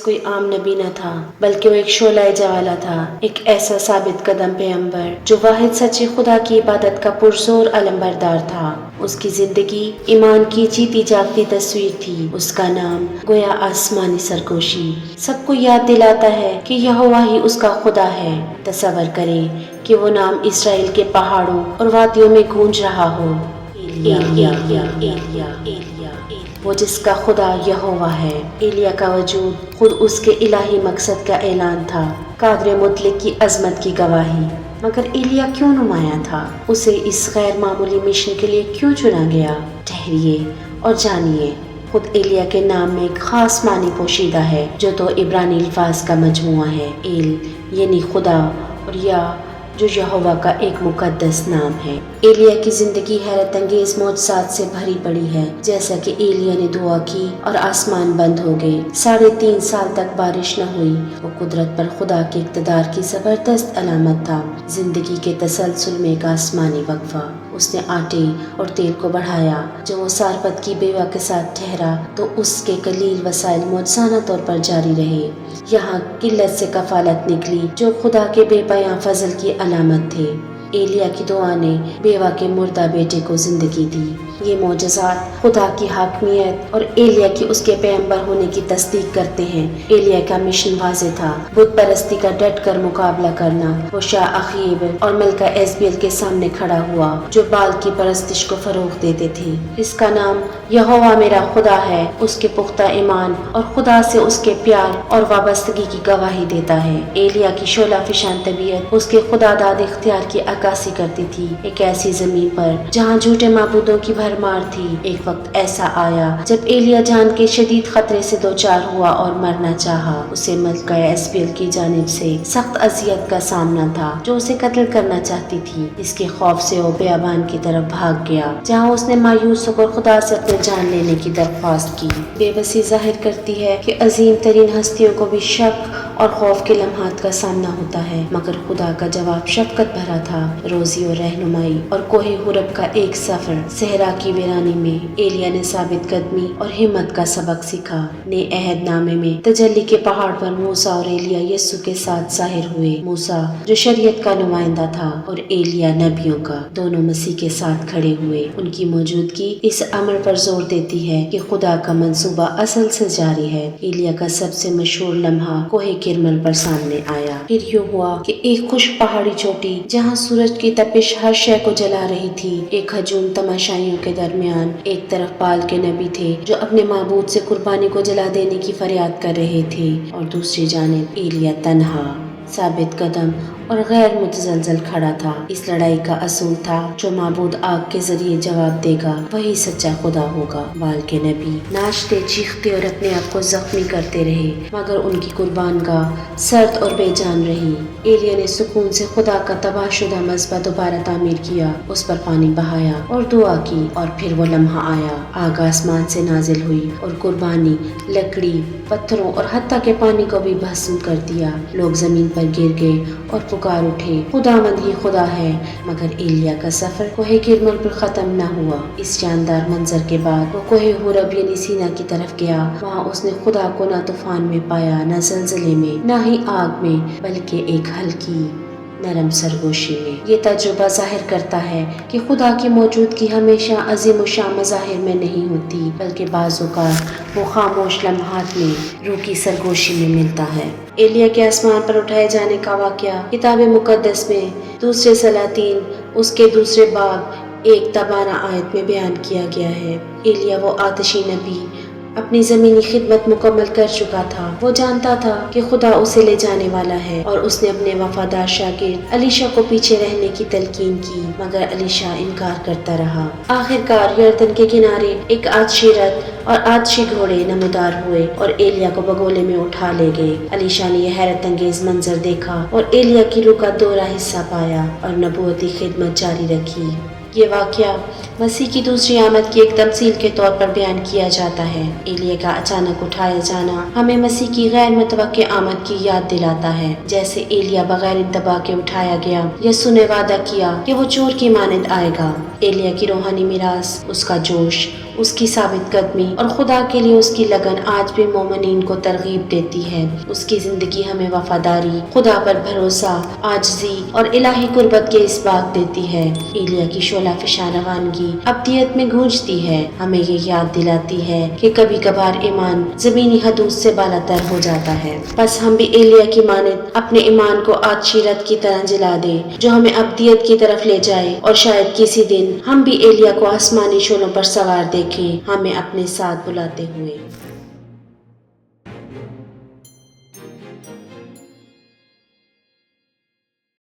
کوئی عام نبی نہ تھا، بلکہ وہ ایک شعلہ جوالا تھا، ایک ایسا ثابت قدم پیغمبر جو واحد سچے خدا کی عبادت کا پرزور علمبردار تھا۔ اس کی زندگی ایمان کی جیتی جاگتی تصویر تھی۔ اس کا نام گویا آسمانی سرگوشی سب کو یاد دلاتا ہے کہ یہوہ ہی اس کا خدا ہے۔ تصور کریں کہ وہ نام اسرائیل کے پہاڑوں اور وادیوں میں گونج رہا ہو، وہ جس کا خدا یہوہ ہے۔ ایلیا کا وجود خود اس کے الہی مقصد کا اعلان تھا، قادر مطلق کی عظمت کی گواہی۔ مگر ایلیا کیوں نمایاں تھا؟ اسے اس غیر معمولی مشن کے لیے کیوں چنا گیا؟ ٹھہریے اور جانیے۔ خود ایلیا کے نام میں ایک خاص معنی پوشیدہ ہے جو دو عبرانی الفاظ کا مجموعہ ہے، ایل یعنی خدا اور یا جو یہوہ کا ایک مقدس نام ہے۔ ایلیا کی زندگی حیرت انگیز معجزات سے بھری پڑی ہے۔ جیسا کہ ایلیا نے دعا کی اور آسمان بند ہو گئے، 3.5 سال تک بارش نہ ہوئی، وہ قدرت پر خدا کے اقتدار کی زبردست علامت تھا۔ زندگی کے تسلسل میں ایک آسمانی وقفہ۔ اس نے آٹے اور تیل کو بڑھایا۔ جب وہ سارپت کی بیوہ کے ساتھ ٹھہرا تو اس کے قلیل وسائل معجزانہ طور پر جاری رہے۔ یہاں قلت سے کفالت نکلی جو خدا کے بے پایاں فضل کی علامت تھے۔ ایلیا کی دعا نے بیوہ کے مردہ بیٹے کو زندگی دی۔ یہ معجزات خدا کی حاکمیت اور ایلیا کی اس کے پیغمبر ہونے کی تصدیق کرتے ہیں۔ ایلیا کا مشن واضح تھا، بت پرستی کا ڈٹ کر مقابلہ کرنا۔ وہ شاہ اخیب اور ملکہ ایزبیل کے سامنے کھڑا ہوا جو بال کی پرستش کو فروغ دیتے تھے۔ اس کا نام یہوہ میرا خدا ہے، اس کے پختہ ایمان اور خدا سے اس کے پیار اور وابستگی کی گواہی دیتا ہے۔ ایلیا کی شعلہ فشان طبیعت اس کے خدا داد اختیار کی عکاسی کرتی تھی۔ ایک ایسی زمین پر جہاں جھوٹے معبودوں کی بھرمار تھی، ایک وقت ایسا آیا جب ایلیا جان کے شدید خطرے سے دوچار ہوا اور مرنا چاہا۔ اسے ملکہ ایزبیل کی جانب سے سخت اذیت کا سامنا تھا جو اسے قتل کرنا چاہتی تھی۔ اس کے خوف سے وہ بیابان کی طرف بھاگ گیا جہاں اس نے مایوس ہو کر خدا سے اپنے جان لینے کی درخواست کی۔ بے بسی ظاہر کرتی ہے کہ عظیم ترین ہستیوں کو بھی شک اور خوف کے لمحات کا سامنا ہوتا ہے، مگر خدا کا جواب شفقت بھرا تھا۔ روزی اور رہنمائی اور کوہ حرب کا ایک سفر۔ صحرا کی ویرانی میں ایلیا نے ثابت قدمی اور ہمت کا سبق سیکھا۔ نئے عہد نامے میں تجلی کے پہاڑ پر موسیٰ اور ایلیا یسوع کے ساتھ ظاہر ہوئے۔ موسیٰ جو شریعت کا نمائندہ تھا اور ایلیا نبیوں کا، دونوں مسیح کے ساتھ کھڑے ہوئے۔ ان کی موجودگی اس امر پر زور دیتی ہے کہ خدا کا منصوبہ اصل سے جاری ہے۔ ایلیا کا سب سے مشہور لمحہ کوہ کرمل پر سامنے آیا۔ پھر یوں ہوا کہ ایک خشک پہاڑی چوٹی جہاں سورج کی تپش ہر شے کو جلا رہی تھی، ایک ہجوم تماشائیوں کے درمیان ایک طرف بال کے نبی تھے جو اپنے معبود سے قربانی کو جلا دینے کی فریاد کر رہے تھے، اور دوسری جانب ایلیا تنہا، ثابت قدم اور غیر متزلزل کھڑا تھا۔ اس لڑائی کا اصول تھا جو معبود آگ کے ذریعے جواب دے گا وہی سچا خدا ہوگا۔ بال کے نبی ناچتے چیختے اور اپنے آپ کو زخمی کرتے رہے، مگر ان کی قربان گاہ سرد اور بے جان رہی۔ ایلیا نے سکون سے خدا کا تباہ شدہ مذبح دوبارہ تعمیر کیا، اس پر پانی بہایا اور دعا کی، اور پھر وہ لمحہ آیا۔ آگ آسمان سے نازل ہوئی اور قربانی، لکڑی، پتھروں اور حتیٰ کہ پانی کو بھی بھسم کر دیا۔ لوگ زمین پر گر گئے اور پکار اٹھے، خداوند ہی خدا ہے۔ مگر ایلیا کا سفر کوہ کرمل پر ختم نہ ہوا۔ اس شاندار منظر کے بعد وہ کوہ حرب یعنی سینا کی طرف گیا۔ وہاں اس نے خدا کو نہ طوفان میں پایا، نہ زلزلے میں، نہ ہی آگ میں، بلکہ ایک ہلکی نرم سرگوشی میں۔ یہ تجربہ ظاہر کرتا ہے کہ خدا کی موجودگی ہمیشہ عظیم و شان مظاہر میں نہیں ہوتی، بلکہ بعض اوقات وہ خاموش لمحات میں، روح کی سرگوشی میں ملتا ہے۔ ایلیا کے آسمان پر اٹھائے جانے کا واقعہ کتاب مقدس میں دوسرے سلاطین اس کے دوسرے باب 1:12 آیت میں بیان کیا گیا ہے۔ ایلیا وہ آتشی نبی اپنی زمینی خدمت مکمل کر چکا تھا۔ وہ جانتا تھا کہ خدا اسے لے جانے والا ہے، اور اس نے اپنے وفادار شاگرد الیشا کو پیچھے رہنے کی تلقین کی، مگر الیشا انکار کرتا رہا۔ آخرکار یردن کے کنارے ایک آتشی رتھ اور آتشی گھوڑے نمودار ہوئے اور ایلیا کو بگولے میں اٹھا لے گئے۔ الیشا نے یہ حیرت انگیز منظر دیکھا اور ایلیا کی روح کا دوہرا حصہ پایا اور نبوتی خدمت جاری رکھی۔ یہ واقعہ مسیح کی دوسری آمد کی ایک تمثیل کے طور پر بیان کیا جاتا ہے۔ ایلیا کا اچانک اٹھایا جانا ہمیں مسیح کی غیر متوقع آمد کی یاد دلاتا ہے۔ جیسے ایلیا بغیر انتباہ کے اٹھایا گیا، یسوع نے وعدہ کیا کہ وہ چور کی مانند آئے گا۔ ایلیا کی روحانی میراث، اس کا جوش اس کی ثابت قدمی اور خدا کے لیے اس کی لگن آج بھی مومنین کو ترغیب دیتی ہے۔ اس کی زندگی ہمیں وفاداری، خدا پر بھروسہ، عاجزی اور الہی قربت کے اسباق دیتی ہے۔ ایلیا کی شعلہ فشاں روانگی ابدیت میں گونجتی ہے، ہمیں یہ یاد دلاتی ہے کہ کبھی کبھار ایمان زمینی حدود سے بالا تر ہو جاتا ہے۔ بس ہم بھی ایلیا کی مانند اپنے ایمان کو آتشی رت کی طرح جلا دیں جو ہمیں ابدیت کی طرف لے جائے، اور شاید کسی دن ہم بھی ایلیا کو آسمانی شعلوں پر سوار دیکھیں، ہمیں اپنے ساتھ بلاتے ہوئے۔